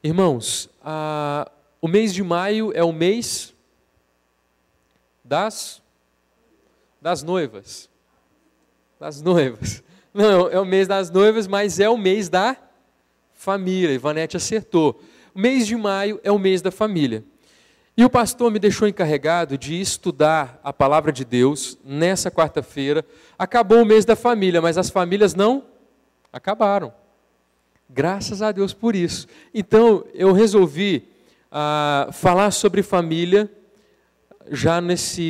Irmãos, o mês de maio é o mês das noivas. Das noivas. Não, é o mês das noivas, mas é o mês da família. Ivanete acertou. O mês de maio é o mês da família. E o pastor me deixou encarregado de estudar a palavra de Deus nessa quarta-feira. Acabou o mês da família, mas as famílias não acabaram. Graças a Deus por isso. Então, eu resolvi falar sobre família já nessa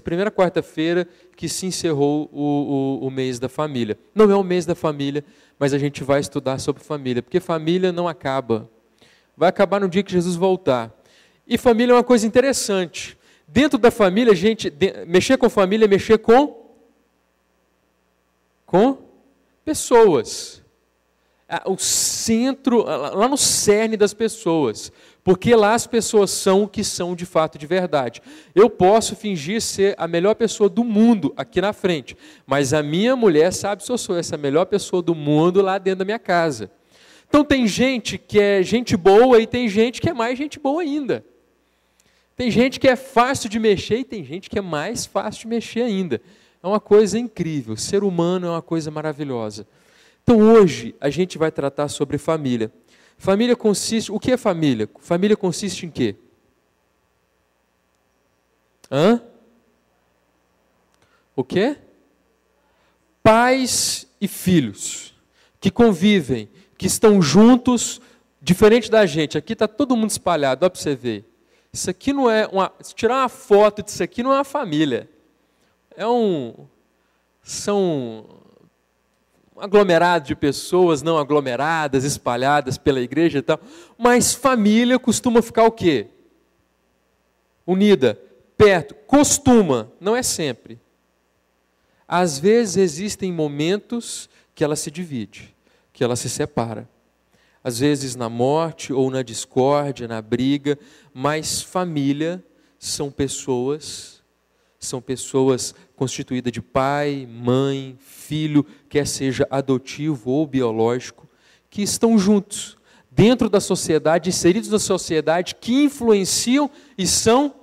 primeira quarta-feira que se encerrou o mês da família. Não é o mês da família, mas a gente vai estudar sobre família, porque família não acaba. Vai acabar no dia que Jesus voltar. E família é uma coisa interessante. Dentro da família, mexer com família é mexer com pessoas. O centro, lá no cerne das pessoas. Porque lá as pessoas são o que são de fato de verdade. Eu posso fingir ser a melhor pessoa do mundo aqui na frente, mas a minha mulher sabe se eu sou essa melhor pessoa do mundo lá dentro da minha casa. Então tem gente que é gente boa e tem gente que é mais gente boa ainda. Tem gente que é fácil de mexer e tem gente que é mais fácil de mexer ainda. É uma coisa incrível. Ser humano é uma coisa maravilhosa. Então hoje a gente vai tratar sobre família. Família consiste... O que é família? Família consiste em quê? O quê? Pais e filhos que convivem, que estão juntos, diferente da gente. Aqui está todo mundo espalhado, olha para você ver. Isso aqui não é se tirar uma foto disso aqui, não é uma família. São um aglomerado de pessoas não aglomeradas, espalhadas pela igreja e tal. Mas família costuma ficar o quê? Unida, perto. Costuma, não é sempre. Às vezes existem momentos que ela se divide, que ela se separa. Às vezes na morte ou na discórdia, na briga, mas família são pessoas constituídas de pai, mãe, filho, quer seja adotivo ou biológico, que estão juntos, dentro da sociedade, inseridos na sociedade, que influenciam e são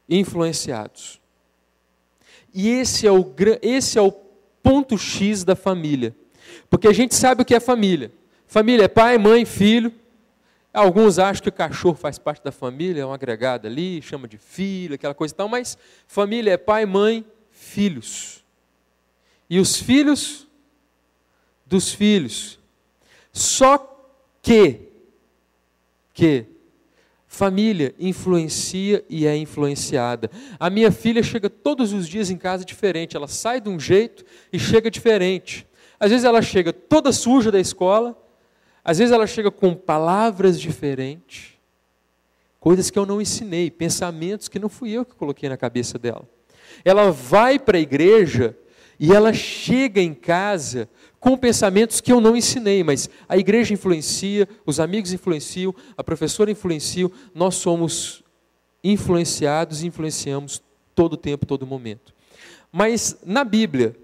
influenciados. E esse é o ponto X da família, porque a gente sabe o que é família. Família é pai, mãe, filho. Alguns acham que o cachorro faz parte da família, é um agregado ali, chama de filho, aquela coisa e tal, mas família é pai, mãe, filhos. E os filhos dos filhos. Só que família influencia e é influenciada. A minha filha chega todos os dias em casa diferente, ela sai de um jeito e chega diferente. Às vezes ela chega toda suja da escola, às vezes ela chega com palavras diferentes, coisas que eu não ensinei, pensamentos que não fui eu que coloquei na cabeça dela. Ela vai para a igreja e ela chega em casa com pensamentos que eu não ensinei, mas a igreja influencia, os amigos influenciam, a professora influencia, nós somos influenciados e influenciamos todo o tempo, todo momento. Mas na Bíblia,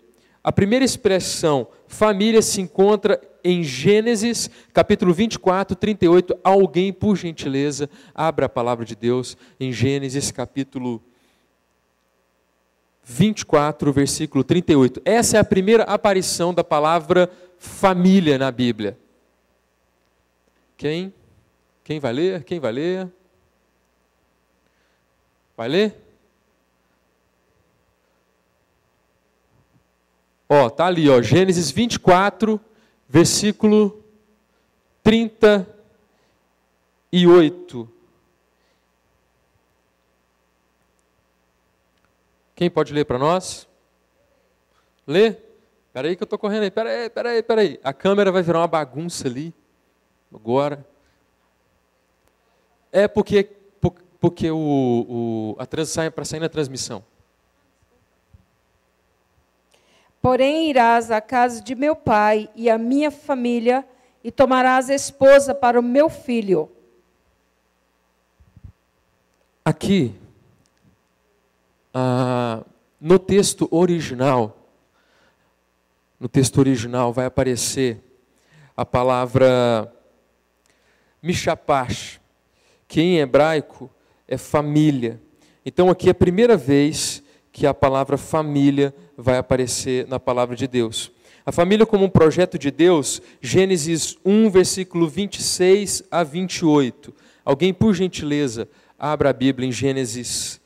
a primeira expressão família se encontra em Gênesis, capítulo 24, 38. Alguém, por gentileza, abra a palavra de Deus em Gênesis, capítulo 24, versículo 38. Essa é a primeira aparição da palavra família na Bíblia. Quem vai ler? Quem vai ler? Vai ler? Tá ali, Gênesis 24, versículo 38. Quem pode ler para nós? Lê? Espera aí que eu estou correndo aí. Espera aí. A câmera vai virar uma bagunça ali. Agora. É porque a transição é para sair na transmissão. Porém irás à casa de meu pai e à minha família, e tomarás esposa para o meu filho. Aqui, no texto original vai aparecer a palavra Mishapash, que em hebraico é família. Então aqui é a primeira vez que a palavra família vai aparecer na palavra de Deus. A família como um projeto de Deus, Gênesis 1, versículo 26 a 28. Alguém, por gentileza, abra a Bíblia em Gênesis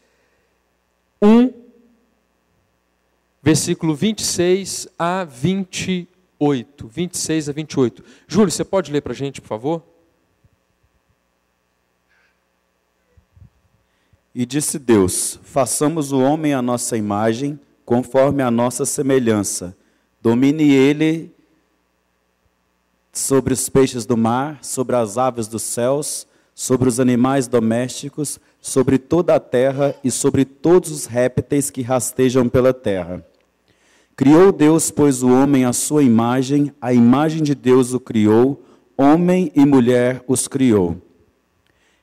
1, versículo 26 a 28. 26 a 28. Júlio, você pode ler para a gente, por favor? E disse Deus: façamos o homem à nossa imagem, conforme a nossa semelhança. Domine ele sobre os peixes do mar, sobre as aves dos céus, sobre os animais domésticos, sobre toda a terra e sobre todos os répteis que rastejam pela terra. Criou Deus, pois, o homem à sua imagem, a imagem de Deus o criou, homem e mulher os criou.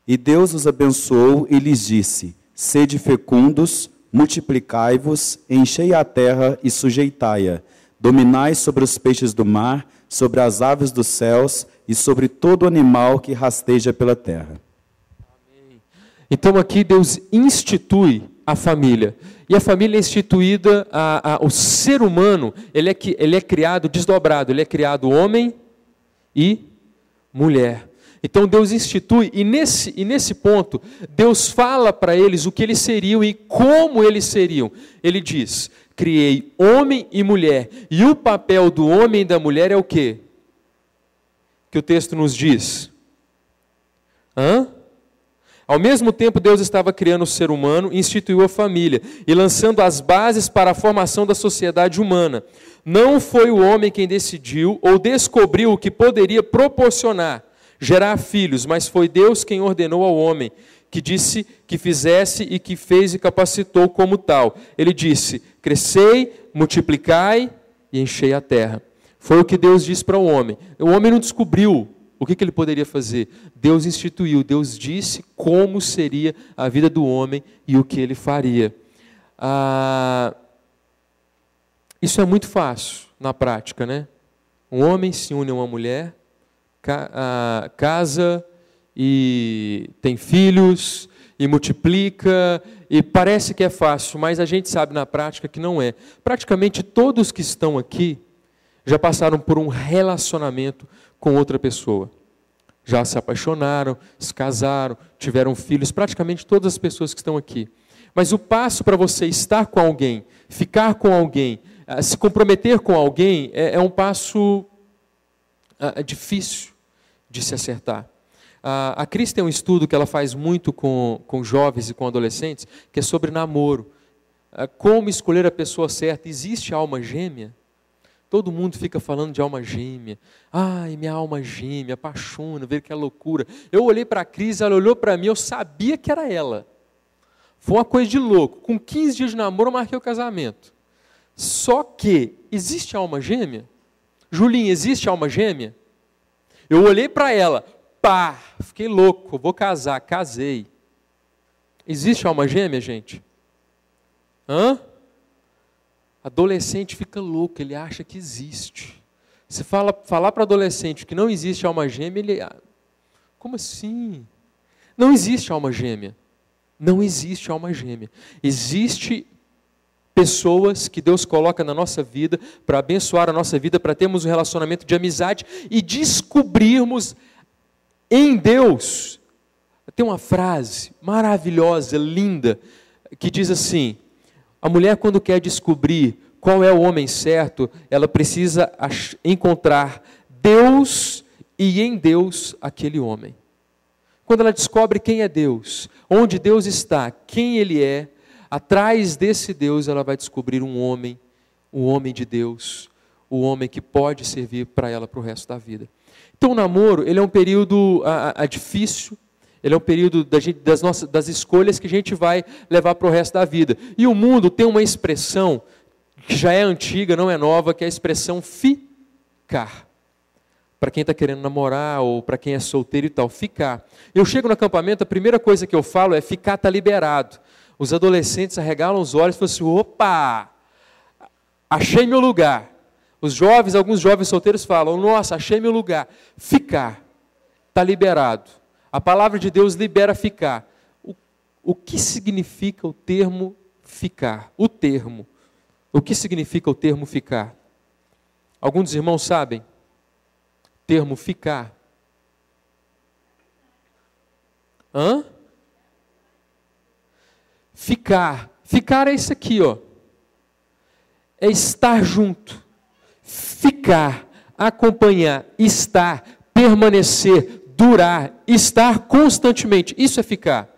E Deus os abençoou e lhes disse: sede fecundos, multiplicai-vos, enchei a terra e sujeitai-a. Dominai sobre os peixes do mar, sobre as aves dos céus e sobre todo animal que rasteja pela terra. Então aqui Deus institui a família. E a família é instituída, o ser humano, ele é criado desdobrado, ele é criado homem e mulher. Então Deus institui, e nesse ponto, Deus fala para eles o que eles seriam e como eles seriam. Ele diz: criei homem e mulher. E o papel do homem e da mulher é o quê? Que o texto nos diz. Ao mesmo tempo, Deus estava criando o ser humano e instituiu a família, e lançando as bases para a formação da sociedade humana. Não foi o homem quem decidiu ou descobriu o que poderia proporcionar gerar filhos, mas foi Deus quem ordenou ao homem, que disse que fizesse e que fez e capacitou como tal. Ele disse: crescei, multiplicai e enchei a terra. Foi o que Deus disse para o homem. O homem não descobriu o que ele poderia fazer. Deus instituiu, Deus disse como seria a vida do homem e o que ele faria. Isso é muito fácil na prática, né? Um homem se une a uma mulher, casa e tem filhos e multiplica, e parece que é fácil, mas a gente sabe na prática que não é. Praticamente todos que estão aqui já passaram por um relacionamento com outra pessoa. Já se apaixonaram, se casaram, tiveram filhos, praticamente todas as pessoas que estão aqui. Mas o passo para você estar com alguém, ficar com alguém, se comprometer com alguém, é um passo difícil de se acertar. A Cris tem um estudo que ela faz muito com jovens e com adolescentes, que é sobre namoro. Como escolher a pessoa certa. Existe alma gêmea? Todo mundo fica falando de alma gêmea. Ai, minha alma gêmea, apaixona, vê que é loucura. Eu olhei para a Cris, ela olhou para mim, eu sabia que era ela. Foi uma coisa de louco. Com 15 dias de namoro, eu marquei o casamento. Só que, existe alma gêmea? Julinha, existe alma gêmea? Eu olhei para ela, pá, fiquei louco, vou casar, casei. Existe alma gêmea, gente? Adolescente fica louco, ele acha que existe. Se falar para adolescente que não existe alma gêmea, ele... Como assim? Não existe alma gêmea. Não existe alma gêmea. Existe pessoas que Deus coloca na nossa vida para abençoar a nossa vida, para termos um relacionamento de amizade e descobrirmos em Deus. Tem uma frase maravilhosa, linda, que diz assim: a mulher, quando quer descobrir qual é o homem certo, ela precisa encontrar Deus e em Deus aquele homem. Quando ela descobre quem é Deus, onde Deus está, quem Ele é, atrás desse Deus ela vai descobrir um homem de Deus, o homem que pode servir para ela para o resto da vida. Então o namoro, ele é um período difícil, ele é um período das escolhas que a gente vai levar para o resto da vida. E o mundo tem uma expressão que já é antiga, não é nova, que é a expressão ficar. Para quem está querendo namorar ou para quem é solteiro e tal, ficar. Eu chego no acampamento, a primeira coisa que eu falo é: ficar está liberado. Os adolescentes arregalam os olhos e falam assim: opa, achei meu lugar. Alguns jovens solteiros falam: nossa, achei meu lugar. Ficar está liberado. A palavra de Deus libera ficar. O que significa o termo ficar? O termo. O que significa o termo ficar? Alguns dos irmãos sabem? Termo ficar. Hã? Ficar. Ficar é isso aqui, ó. É estar junto. Ficar, acompanhar, estar, permanecer, durar, estar constantemente. Isso é ficar.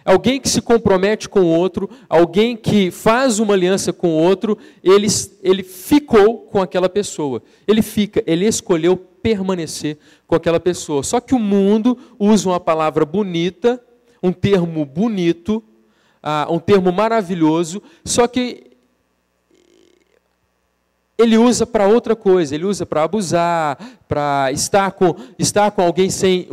Alguém que se compromete com o outro, alguém que faz uma aliança com o outro, ele ficou com aquela pessoa. Ele fica, ele escolheu permanecer com aquela pessoa. Só que o mundo usa uma palavra bonita, um termo bonito, um termo maravilhoso, só que ele usa para outra coisa, ele usa para abusar, para estar com alguém sem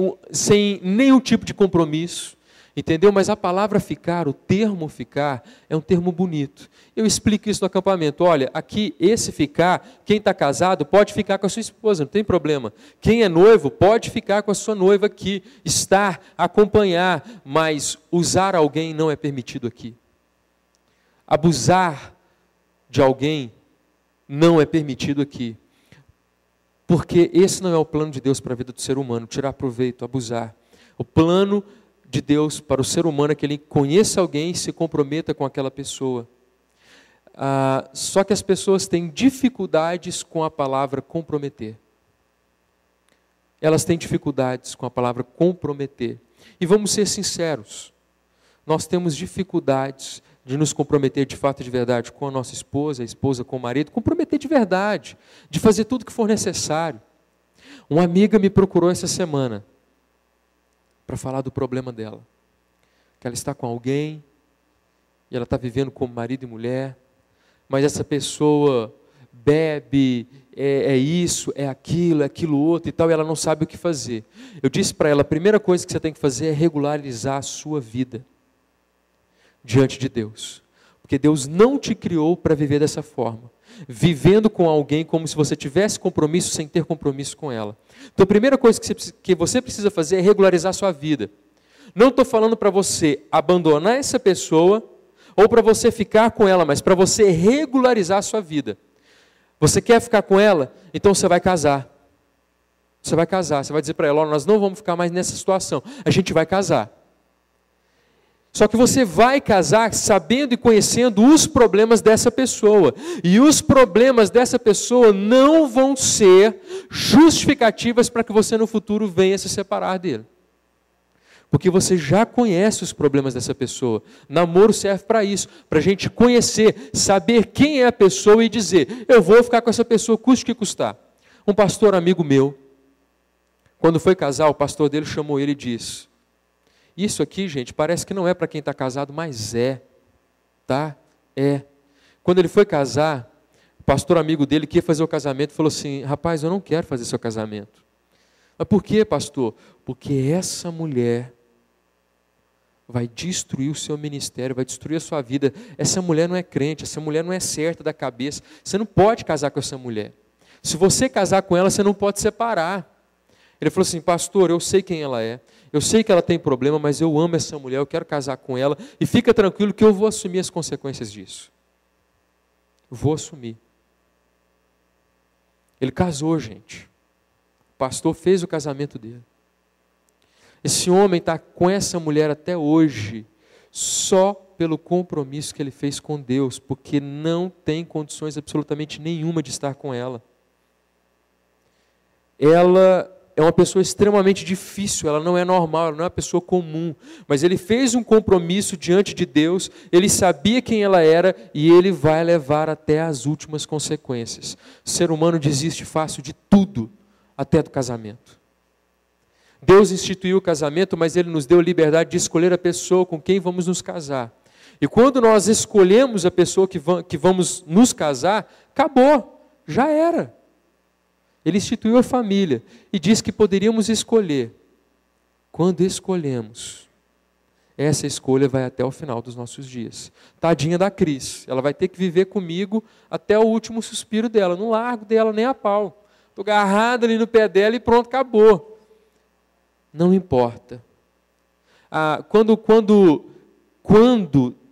nenhum tipo de compromisso. Entendeu? Mas a palavra ficar, o termo ficar, é um termo bonito. Eu explico isso no acampamento. Olha, aqui, esse ficar, quem está casado pode ficar com a sua esposa, não tem problema. Quem é noivo pode ficar com a sua noiva aqui, estar, acompanhar, mas usar alguém não é permitido aqui. Abusar de alguém não é permitido aqui. Porque esse não é o plano de Deus para a vida do ser humano, tirar proveito, abusar. O plano de Deus para o ser humano é que ele conheça alguém e se comprometa com aquela pessoa. Só que as pessoas têm dificuldades com a palavra comprometer. Elas têm dificuldades com a palavra comprometer. E vamos ser sinceros, nós temos dificuldades de nos comprometer de fato e de verdade com a nossa esposa, a esposa com o marido, comprometer de verdade, de fazer tudo o que for necessário. Uma amiga me procurou essa semana para falar do problema dela. Que ela está com alguém, e ela está vivendo como marido e mulher, mas essa pessoa bebe, é isso, é aquilo outro e tal, e ela não sabe o que fazer. Eu disse para ela, a primeira coisa que você tem que fazer é regularizar a sua vida diante de Deus. Porque Deus não te criou para viver dessa forma. Vivendo com alguém como se você tivesse compromisso sem ter compromisso com ela. Então a primeira coisa que você precisa fazer é regularizar a sua vida. Não estou falando para você abandonar essa pessoa ou para você ficar com ela, mas para você regularizar a sua vida. Você quer ficar com ela? Então você vai casar. Você vai casar, você vai dizer para ela, nós não vamos ficar mais nessa situação, a gente vai casar. Só que você vai casar sabendo e conhecendo os problemas dessa pessoa. E os problemas dessa pessoa não vão ser justificativas para que você no futuro venha se separar dele. Porque você já conhece os problemas dessa pessoa. Namoro serve para isso, para a gente conhecer, saber quem é a pessoa e dizer, eu vou ficar com essa pessoa, custe o que custar. Um pastor amigo meu, quando foi casar, o pastor dele chamou ele e disse, isso aqui, gente, parece que não é para quem está casado, mas é, tá? É. Quando ele foi casar, o pastor amigo dele que ia fazer o casamento falou assim, rapaz, eu não quero fazer seu casamento. Mas por quê, pastor? Porque essa mulher vai destruir o seu ministério, vai destruir a sua vida. Essa mulher não é crente, essa mulher não é certa da cabeça. Você não pode casar com essa mulher. Se você casar com ela, você não pode separar. Ele falou assim, pastor, eu sei quem ela é, eu sei que ela tem problema, mas eu amo essa mulher, eu quero casar com ela, e fica tranquilo que eu vou assumir as consequências disso. Eu vou assumir. Ele casou, gente. O pastor fez o casamento dele. Esse homem está com essa mulher até hoje, só pelo compromisso que ele fez com Deus, porque não tem condições absolutamente nenhuma de estar com ela. Ela é uma pessoa extremamente difícil, ela não é normal, ela não é uma pessoa comum, mas ele fez um compromisso diante de Deus, ele sabia quem ela era e ele vai levar até as últimas consequências. O ser humano desiste fácil de tudo, até do casamento. Deus instituiu o casamento, mas Ele nos deu a liberdade de escolher a pessoa com quem vamos nos casar. E quando nós escolhemos a pessoa que vamos nos casar, acabou, já era. Ele instituiu a família e disse que poderíamos escolher. Quando escolhemos, essa escolha vai até o final dos nossos dias. Tadinha da Cris, ela vai ter que viver comigo até o último suspiro dela. Não largo dela nem a pau. Estou agarrado ali no pé dela e pronto, acabou. Não importa. Quando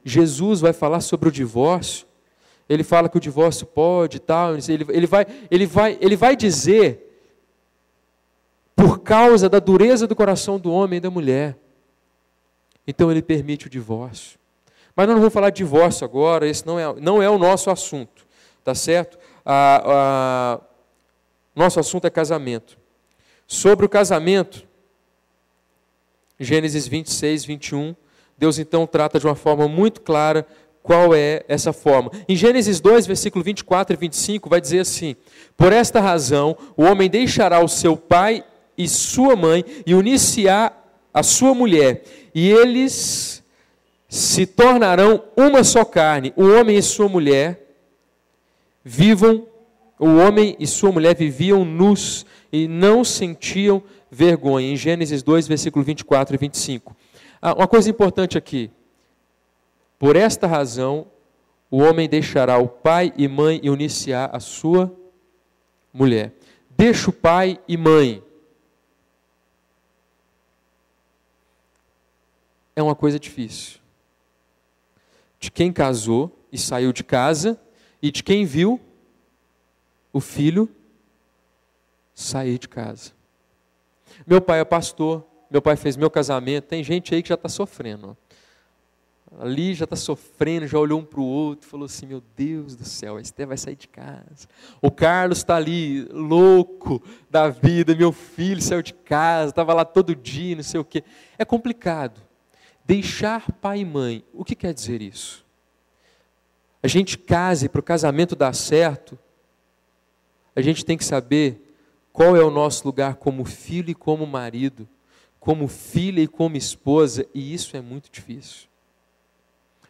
Jesus vai falar sobre o divórcio, ele fala que o divórcio pode e tal, ele vai dizer por causa da dureza do coração do homem e da mulher. Então ele permite o divórcio. Mas eu não vou falar de divórcio agora, esse não é o nosso assunto, tá certo? Nosso assunto é casamento. Sobre o casamento, Gênesis 26, 21, Deus então trata de uma forma muito clara qual é essa forma. Em Gênesis 2, versículo 24 e 25, vai dizer assim: por esta razão, o homem deixará o seu pai e sua mãe e unir-se-á a sua mulher, e eles se tornarão uma só carne. O homem e sua mulher viviam nus e não sentiam vergonha. Em Gênesis 2, versículo 24 e 25. Uma coisa importante aqui. Por esta razão, o homem deixará o pai e mãe e unir-se-á a sua mulher. Deixa o pai e mãe. É uma coisa difícil. De quem casou e saiu de casa, e de quem viu o filho sair de casa. Meu pai é pastor, meu pai fez meu casamento, tem gente aí que já está sofrendo. Ali já está sofrendo, já olhou um para o outro, falou assim: meu Deus do céu, a Esther vai sair de casa. O Carlos está ali, louco da vida, meu filho saiu de casa, estava lá todo dia, não sei o quê. É complicado. Deixar pai e mãe, o que quer dizer isso? A gente case, para o casamento dar certo, a gente tem que saber qual é o nosso lugar como filho e como marido, como filha e como esposa, e isso é muito difícil.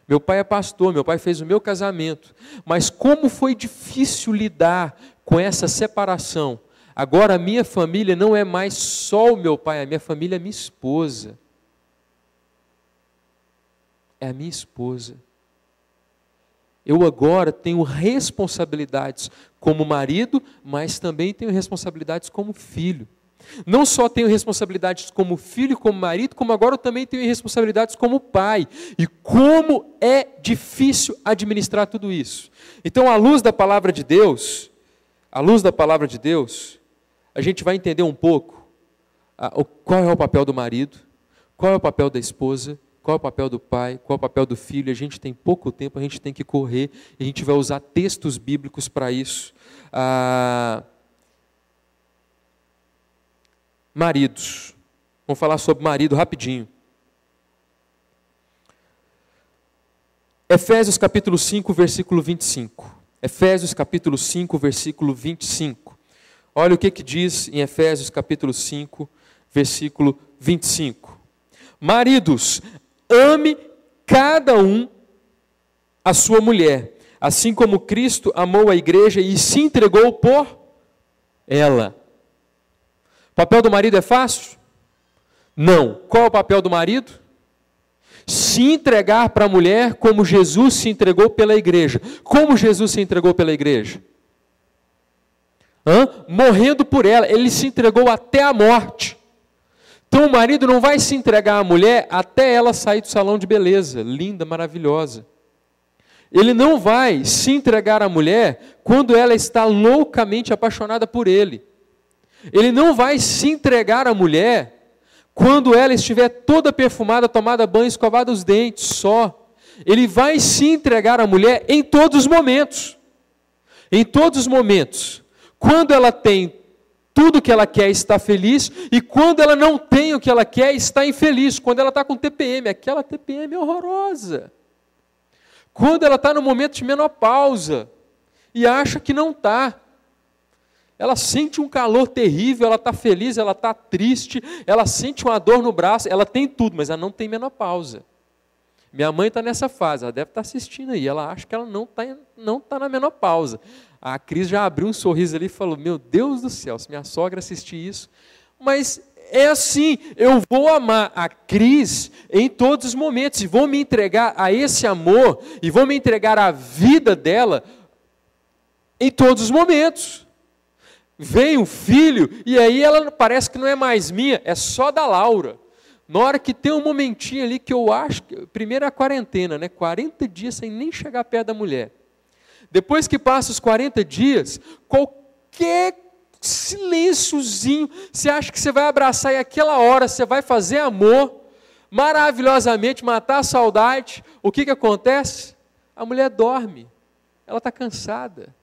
Meu pai é pastor, meu pai fez o meu casamento, mas como foi difícil lidar com essa separação. Agora a minha família não é mais só o meu pai, a minha família é minha esposa. É a minha esposa. Eu agora tenho responsabilidades como marido, mas também tenho responsabilidades como filho. Não só tenho responsabilidades como filho e como marido, como agora eu também tenho responsabilidades como pai. E como é difícil administrar tudo isso. Então, à luz da palavra de Deus, a gente vai entender um pouco qual é o papel do marido, qual é o papel da esposa, qual é o papel do pai, qual é o papel do filho. A gente tem pouco tempo, a gente tem que correr, e a gente vai usar textos bíblicos para isso. Maridos. Vamos falar sobre marido rapidinho. Efésios capítulo 5, versículo 25. Efésios capítulo 5, versículo 25. Olha o que diz em Efésios capítulo 5, versículo 25. Maridos, ame cada um a sua mulher, assim como Cristo amou a igreja e se entregou por ela. O papel do marido é fácil? Não. Qual é o papel do marido? Se entregar para a mulher como Jesus se entregou pela igreja. Como Jesus se entregou pela igreja? Morrendo por ela. Ele se entregou até a morte. Então o marido não vai se entregar à mulher até ela sair do salão de beleza, linda, maravilhosa. Ele não vai se entregar à mulher quando ela está loucamente apaixonada por ele. Ele não vai se entregar à mulher quando ela estiver toda perfumada, tomada banho, escovada os dentes, só. Ele vai se entregar à mulher em todos os momentos. Em todos os momentos. Quando ela tem tudo o que ela quer, está feliz, e quando ela não tem o que ela quer, está infeliz. Quando ela está com TPM, aquela TPM é horrorosa. Quando ela está no momento de menopausa e acha que não está. Ela sente um calor terrível, ela está feliz, ela está triste, ela sente uma dor no braço, ela tem tudo, mas ela não tem menopausa. Minha mãe está nessa fase, ela deve estar assistindo aí, ela acha que ela não está na menopausa. A Cris já abriu um sorriso ali e falou: meu Deus do céu, se minha sogra assistir isso. Mas é assim, eu vou amar a Cris em todos os momentos, e vou me entregar a esse amor, e vou me entregar à vida dela em todos os momentos. vem o filho, e aí ela parece que não é mais minha, é só da Laura. Na hora que tem um momentinho ali que eu acho, primeiro é a quarentena, né? 40 dias sem nem chegar perto da mulher. Depois que passa os 40 dias, qualquer silênciozinho, você acha que você vai abraçar e aquela hora você vai fazer amor, maravilhosamente, matar a saudade, o que acontece? A mulher dorme, ela está cansada.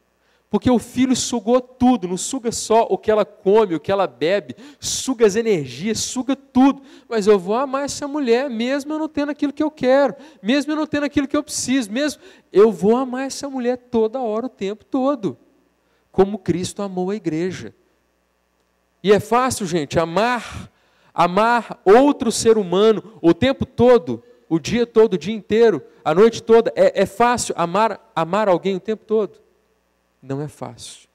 Porque o filho sugou tudo, não suga só o que ela come, o que ela bebe, suga as energias, suga tudo. Mas eu vou amar essa mulher, mesmo eu não tendo aquilo que eu quero, mesmo eu não tendo aquilo que eu preciso, mesmo eu vou amar essa mulher toda hora, o tempo todo, como Cristo amou a igreja. E é fácil, gente, amar outro ser humano o tempo todo, o dia todo, o dia inteiro, a noite toda. É fácil amar alguém o tempo todo? Não é fácil.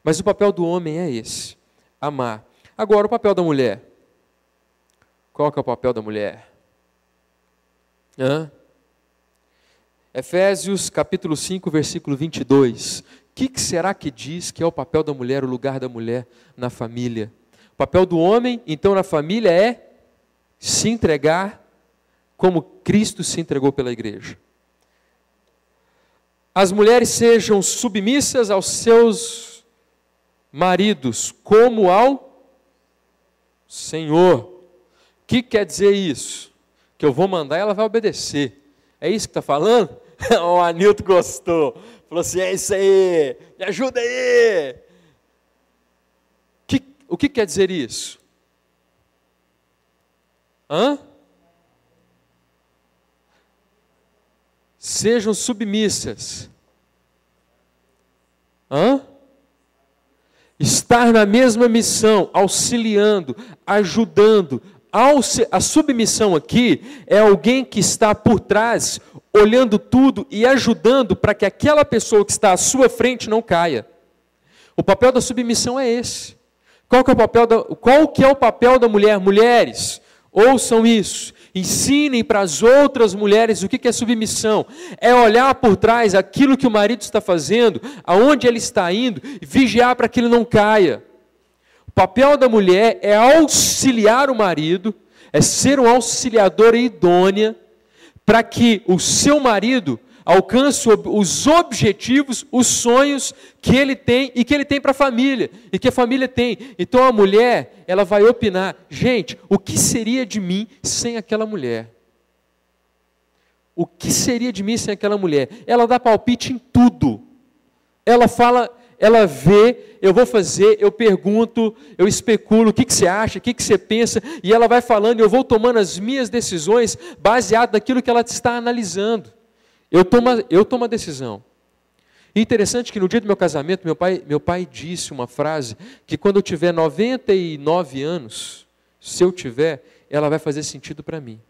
Mas o papel do homem é esse, amar. Agora, o papel da mulher. Qual que é o papel da mulher? Efésios capítulo 5, versículo 22. O que será que diz que é o papel da mulher, o lugar da mulher na família? O papel do homem, então, na família é se entregar como Cristo se entregou pela igreja. As mulheres sejam submissas aos seus maridos, como ao Senhor. O que quer dizer isso? Que eu vou mandar e ela vai obedecer. É isso que está falando? O Anilton gostou. Falou assim, é isso aí, me ajuda aí. O que quer dizer isso? Sejam submissas. Estar na mesma missão, auxiliando, ajudando. A submissão aqui é alguém que está por trás, olhando tudo e ajudando para que aquela pessoa que está à sua frente não caia. O papel da submissão é esse. Qual que é o papel da mulher? Mulheres, ouçam isso. Ensinem para as outras mulheres o que é submissão. É olhar por trás aquilo que o marido está fazendo, aonde ele está indo, e vigiar para que ele não caia. O papel da mulher é auxiliar o marido, é ser um auxiliador idônea, para que o seu marido alcance os objetivos, os sonhos que ele tem e que ele tem para a família, e que a família tem. Então a mulher, ela vai opinar, gente, o que seria de mim sem aquela mulher? O que seria de mim sem aquela mulher? Ela dá palpite em tudo. Ela fala, ela vê, eu vou fazer, eu pergunto, eu especulo, o que você acha, o que você pensa, e ela vai falando, eu vou tomando as minhas decisões baseado naquilo que ela está analisando. Eu tomo a decisão. E interessante que no dia do meu casamento, meu pai disse uma frase que quando eu tiver 99 anos, se eu tiver, ela vai fazer sentido para mim.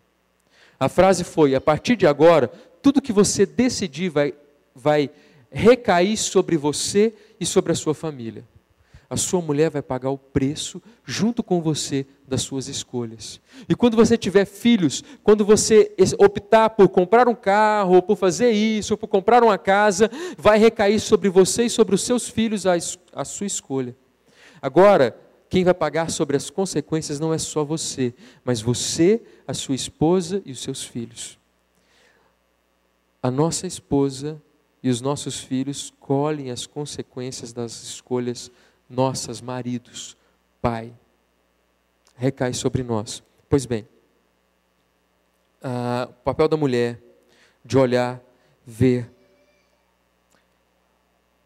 A frase foi, a partir de agora, tudo que você decidir vai recair sobre você e sobre a sua família. A sua mulher vai pagar o preço junto com você das suas escolhas. E quando você tiver filhos, quando você optar por comprar um carro, ou por fazer isso, ou por comprar uma casa, vai recair sobre você e sobre os seus filhos a sua escolha. Agora, quem vai pagar sobre as consequências não é só você, mas você, a sua esposa e os seus filhos. A nossa esposa e os nossos filhos colhem as consequências das escolhas nossas, maridos, pai. Recai sobre nós. Pois bem, o papel da mulher, de olhar, ver.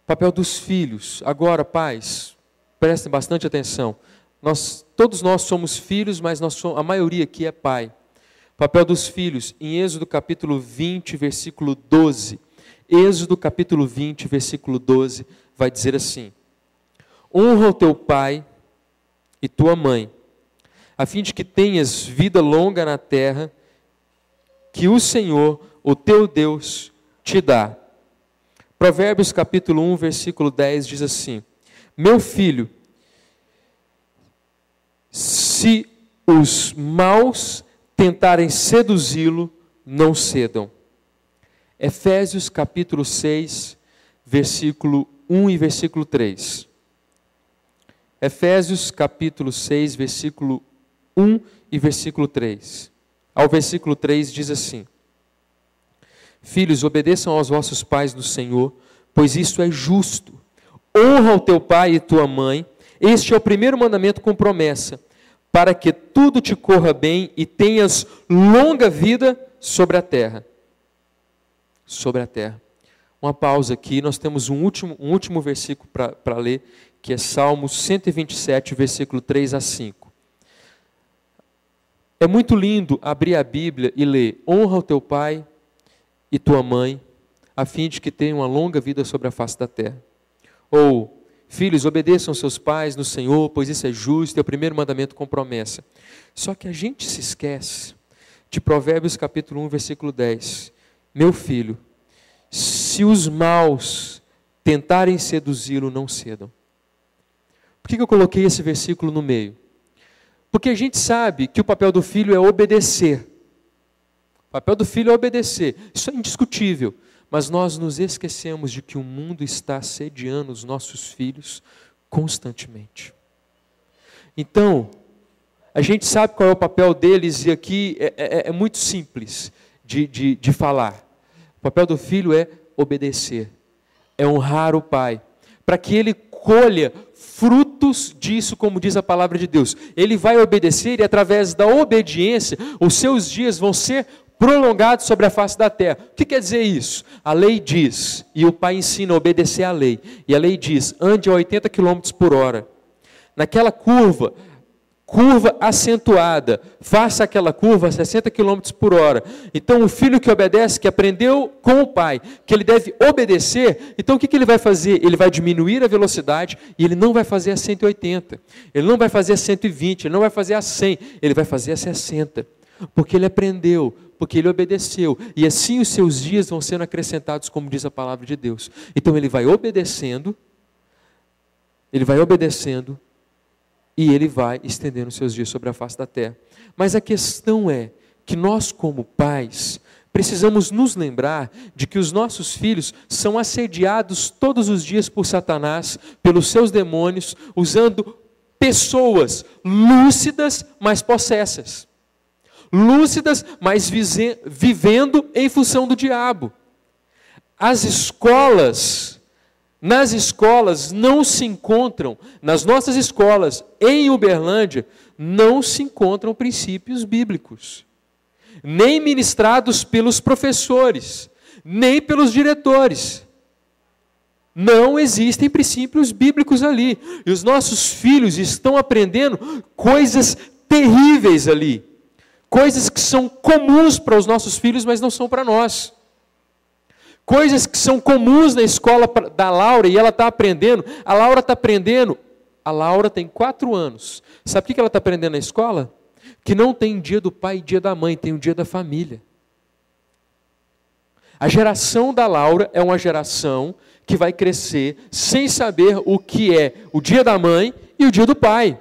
O papel dos filhos. Agora, pais, prestem bastante atenção. Todos nós somos filhos, mas a maioria aqui é pai. O papel dos filhos, em Êxodo capítulo 20, versículo 12. Êxodo capítulo 20, versículo 12, vai dizer assim: honra o teu pai e tua mãe, a fim de que tenhas vida longa na terra, que o Senhor, o teu Deus, te dá. Provérbios capítulo 1, versículo 10 diz assim: meu filho, se os maus tentarem seduzi-lo, não cedam. Efésios capítulo 6, versículo 1 e versículo 3. Efésios capítulo 6, versículo 1 e versículo 3. Ao versículo 3 diz assim: Filhos, obedeçam aos vossos pais no Senhor, pois isso é justo. Honra o teu pai e tua mãe. Este é o primeiro mandamento com promessa, para que tudo te corra bem e tenhas longa vida sobre a terra. Sobre a terra. Uma pausa aqui, nós temos um último versículo para ler, que é Salmos 127, versículo 3 a 5. É muito lindo abrir a Bíblia e ler: honra o teu pai e tua mãe, a fim de que tenham uma longa vida sobre a face da terra. Ou, filhos, obedeçam seus pais no Senhor, pois isso é justo, é o primeiro mandamento com promessa. Só que a gente se esquece de Provérbios capítulo 1, versículo 10. Meu filho, se os maus tentarem seduzi-lo, não cedam. Por que eu coloquei esse versículo no meio? Porque a gente sabe que o papel do filho é obedecer. O papel do filho é obedecer. Isso é indiscutível. Mas nós nos esquecemos de que o mundo está assediando os nossos filhos constantemente. Então, a gente sabe qual é o papel deles, e aqui é muito simples de falar. O papel do filho é obedecer, é honrar o pai, para que ele colha frutos disso, como diz a palavra de Deus. Ele vai obedecer e através da obediência, os seus dias vão ser prolongados sobre a face da terra. O que quer dizer isso? A lei diz, e o pai ensina a obedecer à lei, e a lei diz: ande a 80 km por hora. Naquela curva acentuada, faça aquela curva a 60 km por hora. Então o filho que obedece, que aprendeu com o pai, que ele deve obedecer, então o que ele vai fazer? Ele vai diminuir a velocidade e ele não vai fazer a 180, ele não vai fazer a 120, ele não vai fazer a 100, ele vai fazer a 60, porque ele aprendeu, porque ele obedeceu, e assim os seus dias vão sendo acrescentados, como diz a palavra de Deus. Então ele vai obedecendo, e ele vai estendendo os seus dias sobre a face da terra. Mas a questão é que nós, como pais, precisamos nos lembrar de que os nossos filhos são assediados todos os dias por Satanás, pelos seus demônios, usando pessoas lúcidas, mas possessas. Lúcidas, mas vivendo em função do diabo. Nas escolas não se encontram, nas nossas escolas em Uberlândia, não se encontram princípios bíblicos, nem ministrados pelos professores, nem pelos diretores. Não existem princípios bíblicos ali, e os nossos filhos estão aprendendo coisas terríveis ali, coisas que são comuns para os nossos filhos, mas não são para nós. Coisas que são comuns na escola da Laura, e ela está aprendendo. A Laura está aprendendo. A Laura tem 4 anos. Sabe o que ela está aprendendo na escola? Que não tem dia do pai e dia da mãe, tem o dia da família. A geração da Laura é uma geração que vai crescer sem saber o que é o dia da mãe e o dia do pai.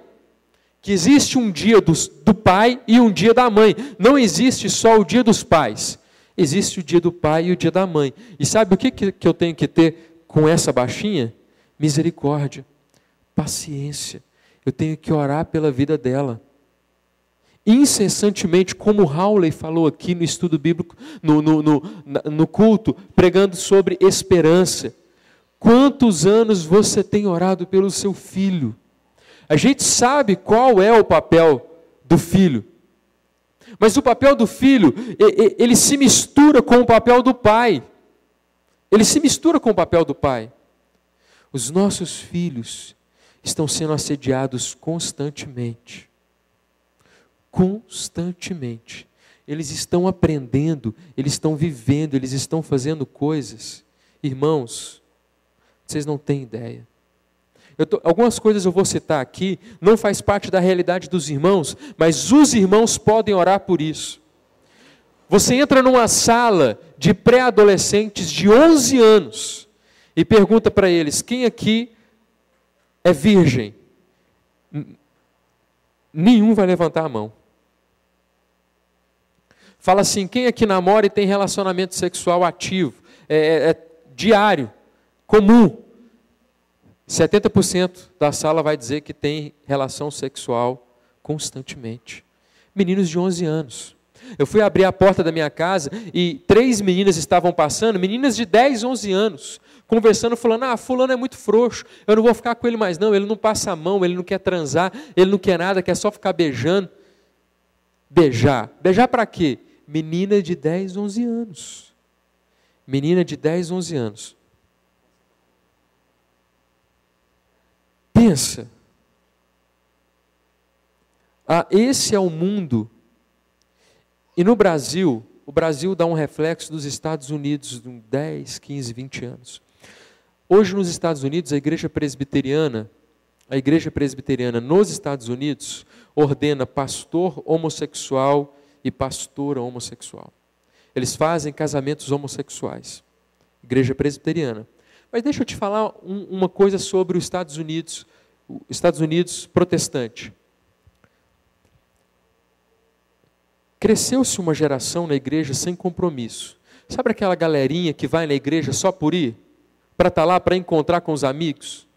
Que existe um dia do pai e um dia da mãe. Não existe só o dia dos pais. Existe o dia do pai e o dia da mãe. E sabe o que eu tenho que ter com essa baixinha? Misericórdia, paciência. Eu tenho que orar pela vida dela. Incessantemente, como Howley falou aqui no estudo bíblico, no culto, pregando sobre esperança. Quantos anos você tem orado pelo seu filho? A gente sabe qual é o papel do filho. Mas o papel do filho, ele se mistura com o papel do pai. Ele se mistura com o papel do pai. Os nossos filhos estão sendo assediados constantemente. Constantemente. Eles estão aprendendo, eles estão vivendo, eles estão fazendo coisas. Irmãos, vocês não têm ideia. Algumas coisas eu vou citar aqui, não faz parte da realidade dos irmãos, mas os irmãos podem orar por isso. Você entra numa sala de pré-adolescentes de 11 anos e pergunta para eles: quem aqui é virgem? Nenhum vai levantar a mão. Fala assim: quem aqui namora e tem relacionamento sexual ativo? Diário, comum. 70% da sala vai dizer que tem relação sexual constantemente. Meninos de 11 anos. Eu fui abrir a porta da minha casa e 3 meninas estavam passando, meninas de 10, 11 anos, conversando, falando, fulano é muito frouxo, eu não vou ficar com ele mais não, ele não passa a mão, ele não quer transar, ele não quer nada, quer só ficar beijando. Beijar. Beijar para quê? Menina de 10, 11 anos. Menina de 10, 11 anos. Pensa. Esse é o mundo. E no Brasil, o Brasil dá um reflexo dos Estados Unidos de 10, 15, 20 anos. Hoje nos Estados Unidos, a igreja presbiteriana nos Estados Unidos ordena pastor homossexual e pastora homossexual. Eles fazem casamentos homossexuais. Igreja presbiteriana. Mas deixa eu te falar uma coisa sobre os Estados Unidos protestante. Cresceu-se uma geração na igreja sem compromisso. Sabe aquela galerinha que vai na igreja só por ir? Para estar lá, para encontrar com os amigos?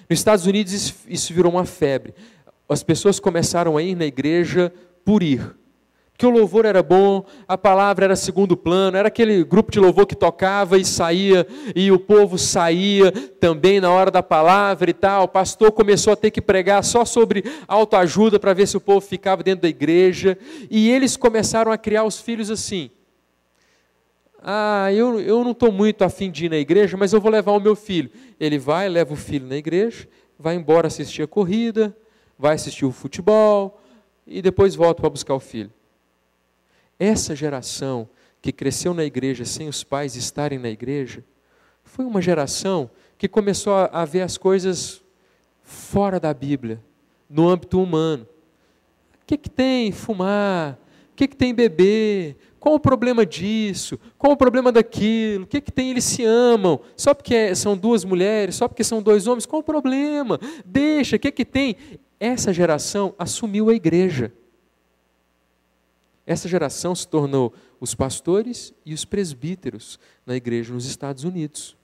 Nos Estados Unidos isso virou uma febre. As pessoas começaram a ir na igreja por ir. Porque o louvor era bom, a palavra era segundo plano, era aquele grupo de louvor que tocava e saía, e o povo saía também na hora da palavra e tal. O pastor começou a ter que pregar só sobre autoajuda para ver se o povo ficava dentro da igreja. E eles começaram a criar os filhos assim. Eu não estou muito afim de ir na igreja, mas eu vou levar o meu filho. Ele vai, leva o filho na igreja, vai embora assistir a corrida, vai assistir o futebol e depois volta para buscar o filho. Essa geração que cresceu na igreja sem os pais estarem na igreja, foi uma geração que começou a ver as coisas fora da Bíblia, no âmbito humano. O que tem fumar? O que tem beber? Qual o problema disso? Qual o problema daquilo? O que tem? Eles se amam. Só porque são 2 mulheres? Só porque são 2 homens? Qual o problema? Deixa, o que tem? Essa geração assumiu a igreja. Essa geração se tornou os pastores e os presbíteros na igreja nos Estados Unidos.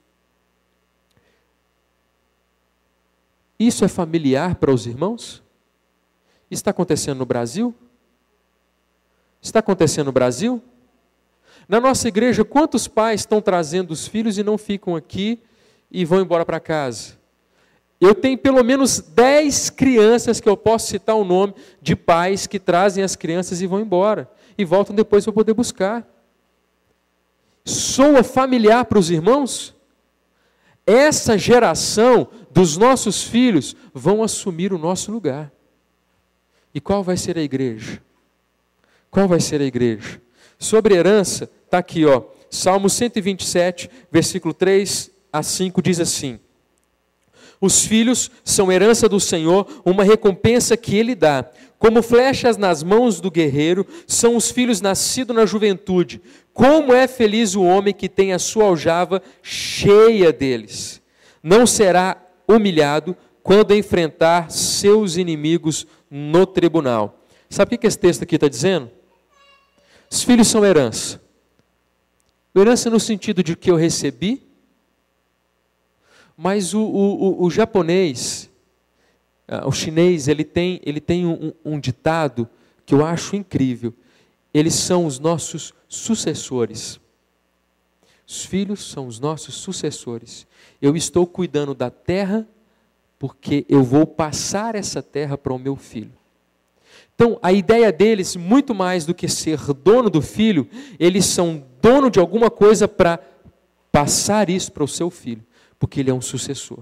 Isso é familiar para os irmãos? Isso está acontecendo no Brasil? Está acontecendo no Brasil? Na nossa igreja, quantos pais estão trazendo os filhos e não ficam aqui e vão embora para casa? Eu tenho pelo menos 10 crianças que eu posso citar o nome de pais que trazem as crianças e vão embora. E voltam depois para poder buscar. Soa familiar para os irmãos? Essa geração dos nossos filhos vão assumir o nosso lugar. E qual vai ser a igreja? Qual vai ser a igreja? Sobre herança, está aqui, Salmo 127, versículo 3 a 5, diz assim: os filhos são herança do Senhor, uma recompensa que Ele dá. Como flechas nas mãos do guerreiro, são os filhos nascidos na juventude. Como é feliz o homem que tem a sua aljava cheia deles. Não será humilhado quando enfrentar seus inimigos no tribunal. Sabe o que esse texto aqui está dizendo? Os filhos são herança. Herança no sentido de que eu recebi, mas o japonês, o chinês, ele tem um ditado que eu acho incrível. Eles são os nossos sucessores. Os filhos são os nossos sucessores. Eu estou cuidando da terra porque eu vou passar essa terra para o meu filho. Então, a ideia deles, muito mais do que ser dono do filho, eles são dono de alguma coisa para passar isso para o seu filho, porque ele é um sucessor.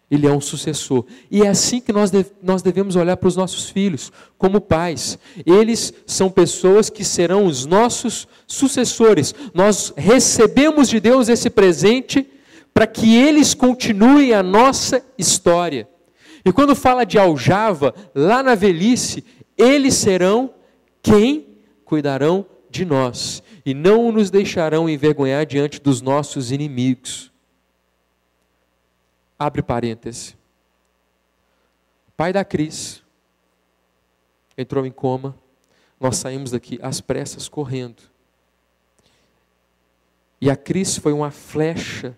Ele é um sucessor. E é assim que nós devemos olhar para os nossos filhos, como pais. Eles são pessoas que serão os nossos sucessores. Nós recebemos de Deus esse presente para que eles continuem a nossa história. E quando fala de aljava, lá na velhice, eles serão quem cuidarão de nós e não nos deixarão envergonhar diante dos nossos inimigos. Abre parêntese. Pai da Cris entrou em coma, nós saímos daqui às pressas correndo. E a Cris foi uma flecha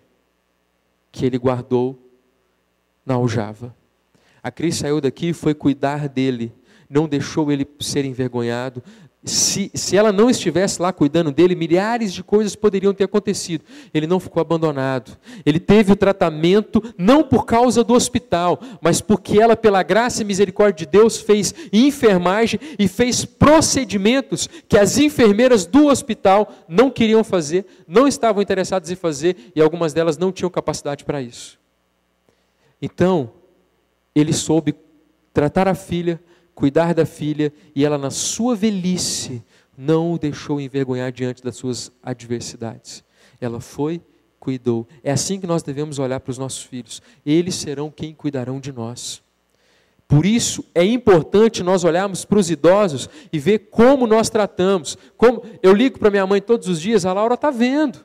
que ele guardou na aljava. A Cris saiu daqui e foi cuidar dele, não deixou ele ser envergonhado. Se ela não estivesse lá cuidando dele, milhares de coisas poderiam ter acontecido. Ele não ficou abandonado. Ele teve o tratamento não por causa do hospital, mas porque ela, pela graça e misericórdia de Deus, fez enfermagem e fez procedimentos que as enfermeiras do hospital não queriam fazer, não estavam interessadas em fazer, e algumas delas não tinham capacidade para isso. Então, ele soube tratar a filha, cuidar da filha, e ela na sua velhice não o deixou envergonhar diante das suas adversidades. Ela foi, cuidou. É assim que nós devemos olhar para os nossos filhos. Eles serão quem cuidarão de nós. Por isso é importante nós olharmos para os idosos e ver como nós tratamos. Eu ligo para minha mãe todos os dias, a Laura está vendo.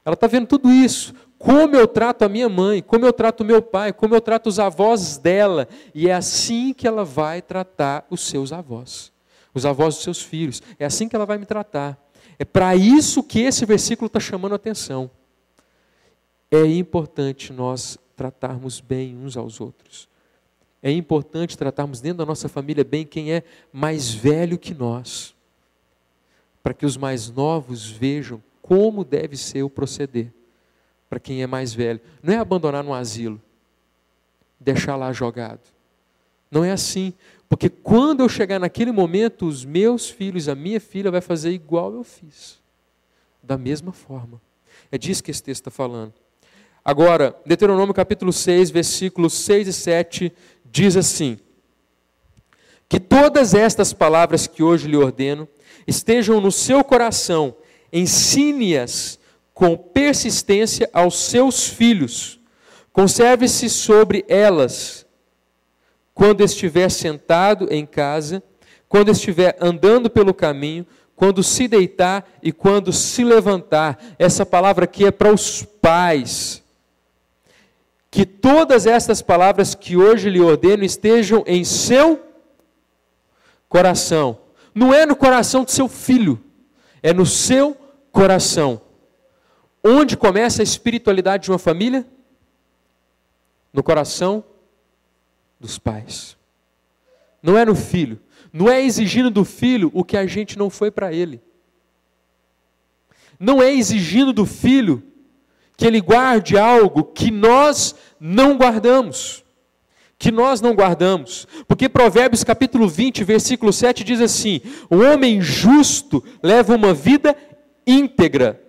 Ela está vendo tudo isso. Como eu trato a minha mãe, como eu trato o meu pai, como eu trato os avós dela. E é assim que ela vai tratar os seus avós. Os avós dos seus filhos. É assim que ela vai me tratar. É para isso que esse versículo está chamando a atenção. É importante nós tratarmos bem uns aos outros. É importante tratarmos dentro da nossa família bem quem é mais velho que nós. Para que os mais novos vejam como deve ser o proceder. Para quem é mais velho. Não é abandonar no asilo. Deixar lá jogado. Não é assim. Porque quando eu chegar naquele momento, os meus filhos, a minha filha vai fazer igual eu fiz. Da mesma forma. É disso que esse texto está falando. Agora, Deuteronômio capítulo 6, versículos 6 e 7, diz assim: que todas estas palavras que hoje lhe ordeno estejam no seu coração, ensine-as com persistência aos seus filhos. Conserve-se sobre elas, quando estiver sentado em casa, quando estiver andando pelo caminho, quando se deitar e quando se levantar. Essa palavra aqui é para os pais. Que todas estas palavras que hoje lhe ordeno estejam em seu coração. Não é no coração do seu filho, é no seu coração. Onde começa a espiritualidade de uma família? No coração dos pais. Não é no filho. Não é exigindo do filho o que a gente não foi para ele. Não é exigindo do filho que ele guarde algo que nós não guardamos. Que nós não guardamos. Porque Provérbios capítulo 20, versículo 7 diz assim: o homem justo leva uma vida íntegra.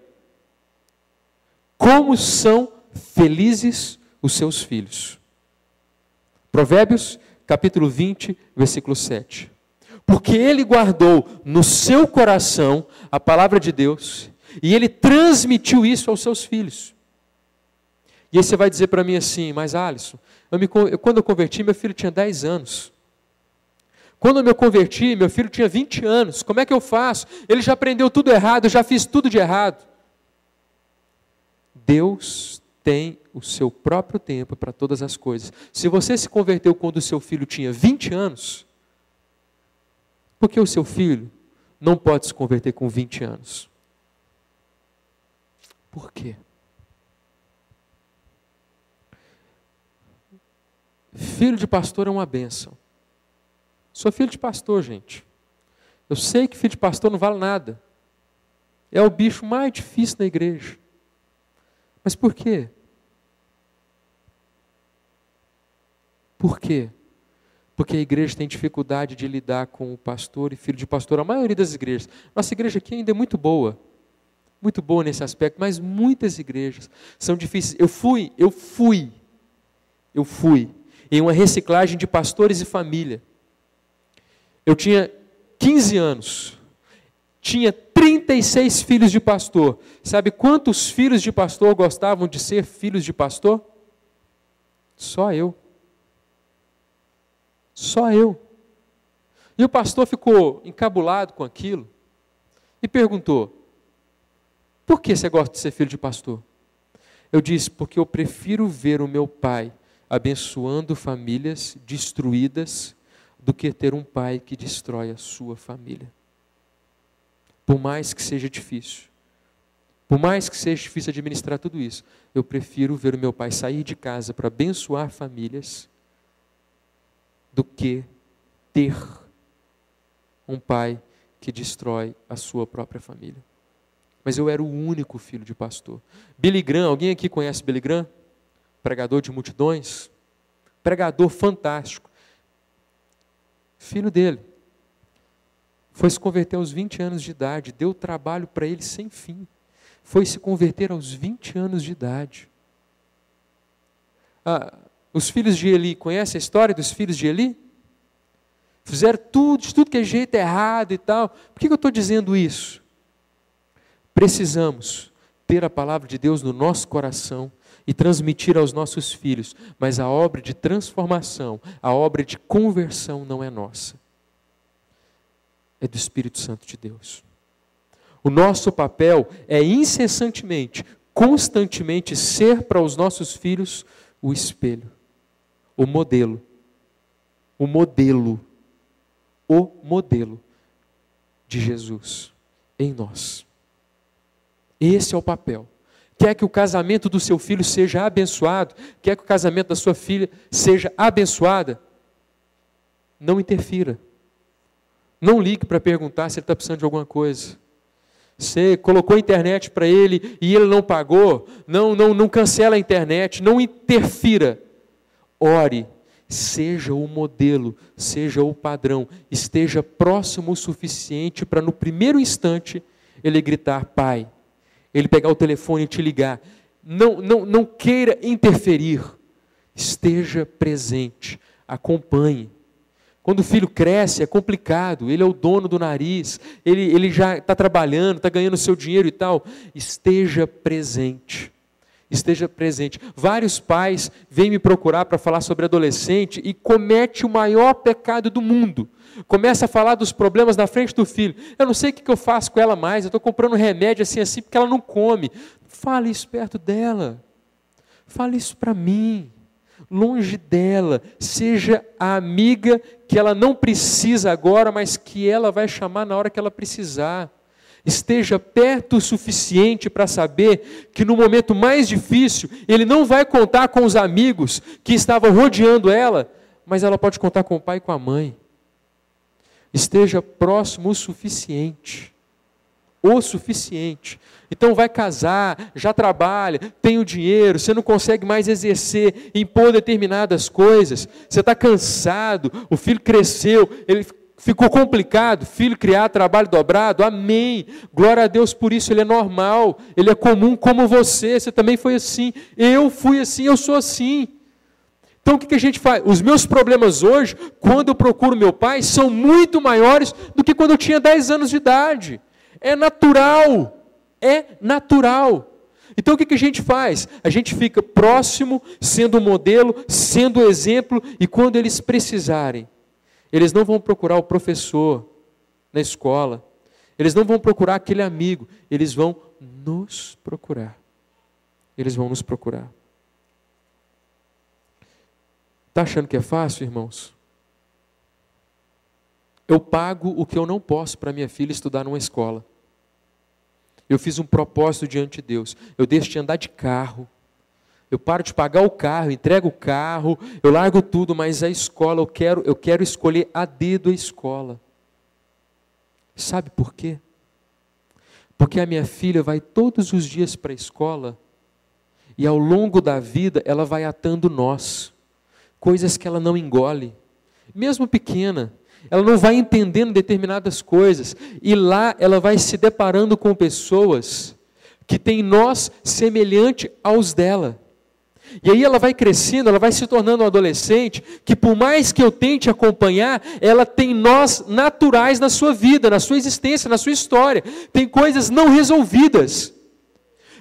Como são felizes os seus filhos. Provérbios, capítulo 20, versículo 7. Porque ele guardou no seu coração a palavra de Deus, e ele transmitiu isso aos seus filhos. E aí você vai dizer para mim assim: mas Alisson, quando eu converti, meu filho tinha 10 anos. Quando eu me converti, meu filho tinha 20 anos. Como é que eu faço? Ele já aprendeu tudo errado, eu já fiz tudo de errado. Deus tem o seu próprio tempo para todas as coisas. Se você se converteu quando o seu filho tinha 20 anos, por que o seu filho não pode se converter com 20 anos? Por quê? Filho de pastor é uma bênção. Sou filho de pastor, gente. Eu sei que filho de pastor não vale nada. É o bicho mais difícil na igreja. Mas por quê? Por quê? Porque a igreja tem dificuldade de lidar com o pastor e filho de pastor. A maioria das igrejas. Nossa igreja aqui ainda é muito boa nesse aspecto, mas muitas igrejas são difíceis. Eu fui em uma reciclagem de pastores e família. Eu tinha 15 anos, tinha 36 filhos de pastor. Sabe quantos filhos de pastor gostavam de ser filhos de pastor? Só eu. Só eu. E o pastor ficou encabulado com aquilo e perguntou: por que você gosta de ser filho de pastor? Eu disse: porque eu prefiro ver o meu pai abençoando famílias destruídas do que ter um pai que destrói a sua família. Por mais que seja difícil. Por mais que seja difícil administrar tudo isso, eu prefiro ver o meu pai sair de casa para abençoar famílias do que ter um pai que destrói a sua própria família. Mas eu era o único filho de pastor. Billy Graham, alguém aqui conhece Billy Graham? Pregador de multidões? Pregador fantástico. Filho dele. Foi se converter aos 20 anos de idade. Deu trabalho para ele sem fim. Foi se converter aos 20 anos de idade. Os filhos de Eli, conhece a história dos filhos de Eli? Fizeram tudo, de tudo que é jeito errado e tal. Por que eu estou dizendo isso? Precisamos ter a palavra de Deus no nosso coração e transmitir aos nossos filhos, mas a obra de transformação, a obra de conversão não é nossa. É do Espírito Santo de Deus. O nosso papel é incessantemente, constantemente ser para os nossos filhos o espelho, o modelo de Jesus em nós. Esse é o papel. Quer que o casamento do seu filho seja abençoado? Quer que o casamento da sua filha seja abençoada? Não interfira. Não ligue para perguntar se ele está precisando de alguma coisa. Você colocou a internet para ele e ele não pagou? Não cancela a internet, não interfira. Ore, seja o modelo, seja o padrão, esteja próximo o suficiente para no primeiro instante ele gritar, pai. Ele pegar o telefone e te ligar. Não queira interferir. Esteja presente. Acompanhe. Quando o filho cresce, é complicado. Ele é o dono do nariz. Ele já está trabalhando, está ganhando seu dinheiro e tal. Esteja presente. Esteja presente. Vários pais vêm me procurar para falar sobre adolescente e comete o maior pecado do mundo. Começa a falar dos problemas na frente do filho. Eu não sei o que eu faço com ela mais, eu estou comprando remédio assim, porque ela não come. Fale isso perto dela. Fale isso para mim. Longe dela. Seja a amiga que ela não precisa agora, mas que ela vai chamar na hora que ela precisar. Esteja perto o suficiente para saber que no momento mais difícil, ele não vai contar com os amigos que estavam rodeando ela, mas ela pode contar com o pai e com a mãe. Esteja próximo o suficiente. O suficiente. Então vai casar, já trabalha, tem o dinheiro, você não consegue mais exercer, impor determinadas coisas, você está cansado, o filho cresceu, ele ficou complicado, filho criar trabalho dobrado, amém, glória a Deus por isso, ele é normal, ele é comum como você também foi assim, eu fui assim, eu sou assim. Então o que a gente faz? Os meus problemas hoje, quando eu procuro meu pai, são muito maiores do que quando eu tinha 10 anos de idade. É natural. É natural. Então o que a gente faz? A gente fica próximo, sendo modelo, sendo exemplo, e quando eles precisarem, eles não vão procurar o professor na escola, eles não vão procurar aquele amigo, eles vão nos procurar. Eles vão nos procurar. Está achando que é fácil, irmãos? Eu pago o que eu não posso para minha filha estudar numa escola. Eu fiz um propósito diante de Deus. Eu deixo de andar de carro. Eu paro de pagar o carro, entrego o carro, eu largo tudo, mas a escola, eu quero escolher a dedo a escola. Sabe por quê? Porque a minha filha vai todos os dias para a escola e ao longo da vida ela vai atando nós. Coisas que ela não engole, mesmo pequena, ela não vai entendendo determinadas coisas, e lá ela vai se deparando com pessoas que têm nós semelhante aos dela, e aí ela vai crescendo, ela vai se tornando um adolescente, que por mais que eu tente acompanhar, ela tem nós naturais na sua vida, na sua existência, na sua história, tem coisas não resolvidas,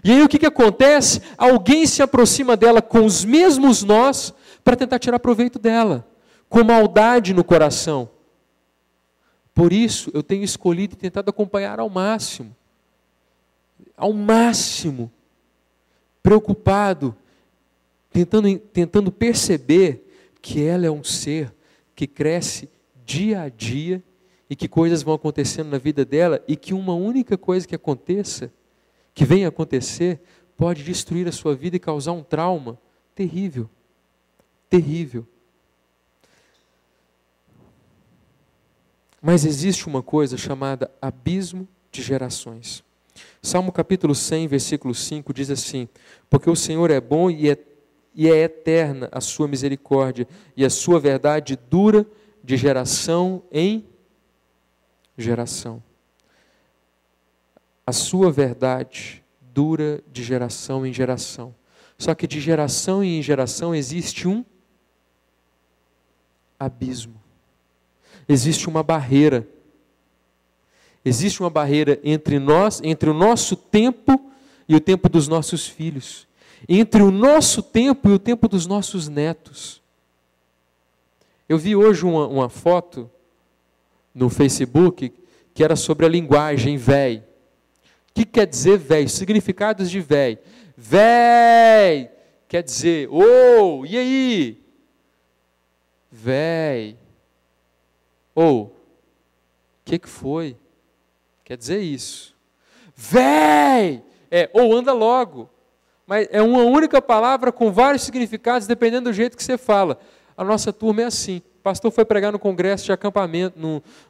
e aí o que acontece? Alguém se aproxima dela com os mesmos nós, para tentar tirar proveito dela, com maldade no coração. Por isso, eu tenho escolhido e tentado acompanhar ao máximo, preocupado, tentando perceber que ela é um ser que cresce dia a dia e que coisas vão acontecendo na vida dela e que uma única coisa que aconteça que vem acontecer pode destruir a sua vida e causar um trauma terrível, terrível. Mas existe uma coisa chamada abismo de gerações. Salmo capítulo 100, versículo 5 diz assim: porque o Senhor é bom e é eterna a sua misericórdia, e a sua verdade dura de geração em geração. A sua verdade dura de geração em geração. Só que de geração em geração existe um abismo. Existe uma barreira. Existe uma barreira entre nós, entre o nosso tempo e o tempo dos nossos filhos. Entre o nosso tempo e o tempo dos nossos netos. Eu vi hoje uma foto no Facebook que era sobre a linguagem véi. O que quer dizer véi? Significados de véi. Véi quer dizer, ô, e aí? Véi. Ou, o que foi? Quer dizer isso. Véi! Ou anda logo. Mas é uma única palavra com vários significados, dependendo do jeito que você fala. A nossa turma é assim. O pastor foi pregar no congresso de acampamento,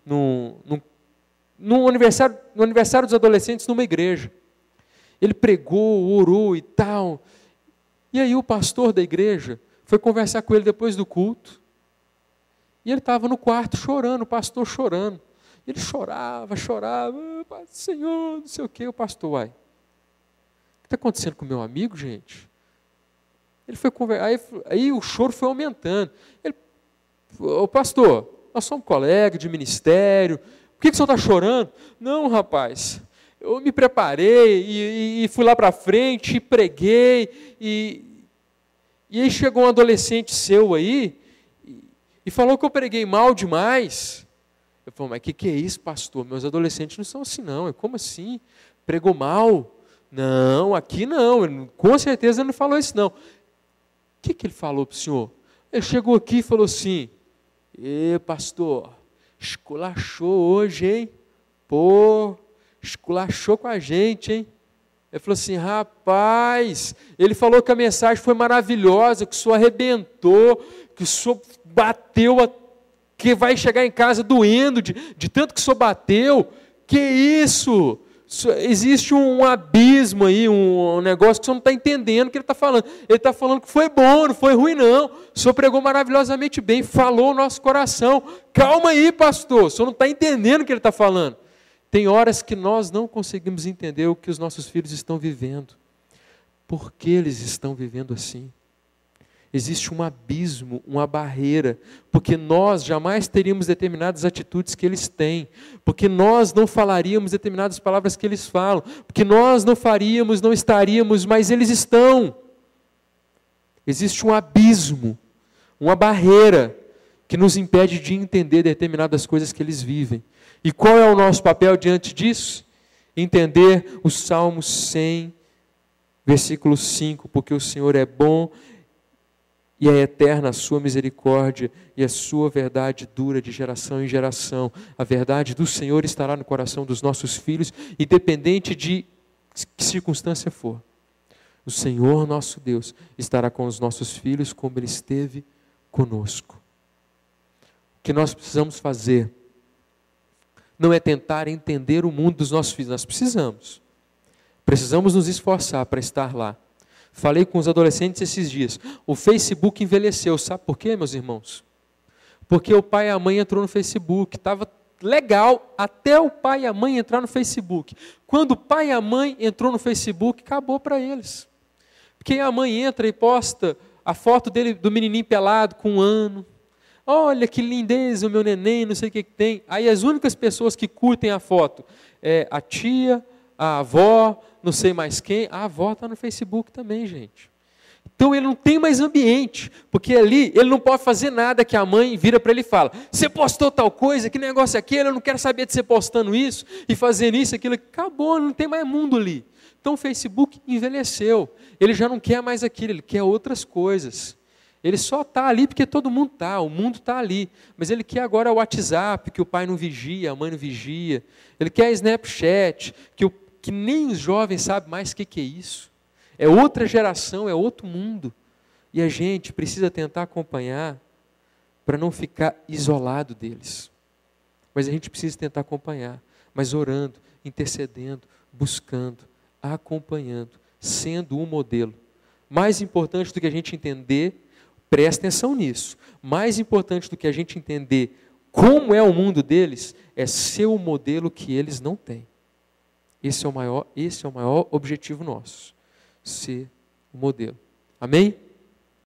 no aniversário dos adolescentes, numa igreja. Ele pregou, orou e tal. E aí o pastor da igreja foi conversar com ele depois do culto. E ele estava no quarto chorando, o pastor chorando. Ele chorava, Senhor, não sei o quê. O pastor, o que está acontecendo com o meu amigo, gente? Ele foi conversar, aí o choro foi aumentando. Ô pastor, nós somos colegas de ministério, por que o senhor está chorando? Não, rapaz, eu me preparei e fui lá para frente, e preguei, e aí chegou um adolescente seu aí, e falou que eu preguei mal demais. Eu falei, mas o que é isso, pastor? Meus adolescentes não são assim não. Como assim? Pregou mal? Não, aqui não. Ele, com certeza ele não falou isso não. O que ele falou para o senhor? Ele chegou aqui e falou assim, pastor, esculachou hoje, hein? Pô, esculachou com a gente, hein? Ele falou assim, rapaz, ele falou que a mensagem foi maravilhosa, que o senhor arrebentou, que o senhor bateu, que vai chegar em casa doendo de tanto que o senhor bateu. Que isso? Existe um abismo aí, um negócio que o senhor não está entendendo o que ele está falando. Ele está falando que foi bom, não foi ruim não. O senhor pregou maravilhosamente bem, falou o nosso coração. Calma aí, pastor, o senhor não está entendendo o que ele está falando. Tem horas que nós não conseguimos entender o que os nossos filhos estão vivendo. Por que eles estão vivendo assim? Existe um abismo, uma barreira, porque nós jamais teríamos determinadas atitudes que eles têm, porque nós não falaríamos determinadas palavras que eles falam, porque nós não faríamos, não estaríamos, mas eles estão. Existe um abismo, uma barreira que nos impede de entender determinadas coisas que eles vivem. E qual é o nosso papel diante disso? Entender o Salmo 100, versículo 5, porque o Senhor é bom e é eterna a sua misericórdia, e a sua verdade dura de geração em geração. A verdade do Senhor estará no coração dos nossos filhos, independente de que circunstância for. O Senhor nosso Deus estará com os nossos filhos como Ele esteve conosco. O que nós precisamos fazer não é tentar entender o mundo dos nossos filhos. Nós precisamos nos esforçar para estar lá. Falei com os adolescentes esses dias. O Facebook envelheceu. Sabe por quê, meus irmãos? Porque o pai e a mãe entrou no Facebook. Estava legal até o pai e a mãe entrar no Facebook. Quando o pai e a mãe entrou no Facebook, acabou para eles. Porque a mãe entra e posta a foto dele, do menininho pelado com 1 ano. Olha que lindeza o meu neném, não sei o que tem. Aí as únicas pessoas que curtem a foto é a tia, a avó, não sei mais quem. A avó está no Facebook também, gente. Então ele não tem mais ambiente, porque ali ele não pode fazer nada que a mãe vira para ele e fala, você postou tal coisa, que negócio é aquele, eu não quero saber de você postando isso e fazendo isso, aquilo. Acabou, não tem mais mundo ali. Então o Facebook envelheceu, ele já não quer mais aquilo, ele quer outras coisas. Ele só está ali porque todo mundo está, o mundo está ali. Mas ele quer agora o WhatsApp, que o pai não vigia, a mãe não vigia. Ele quer Snapchat, que que nem os jovens sabem mais o que é isso. É outra geração, é outro mundo. E a gente precisa tentar acompanhar para não ficar isolado deles. Mas a gente precisa tentar acompanhar, mas orando, intercedendo, buscando, acompanhando, sendo um modelo. Mais importante do que a gente entender, presta atenção nisso, mais importante do que a gente entender como é o mundo deles, é ser o modelo que eles não têm. Esse é o maior objetivo nosso, ser o modelo. Amém?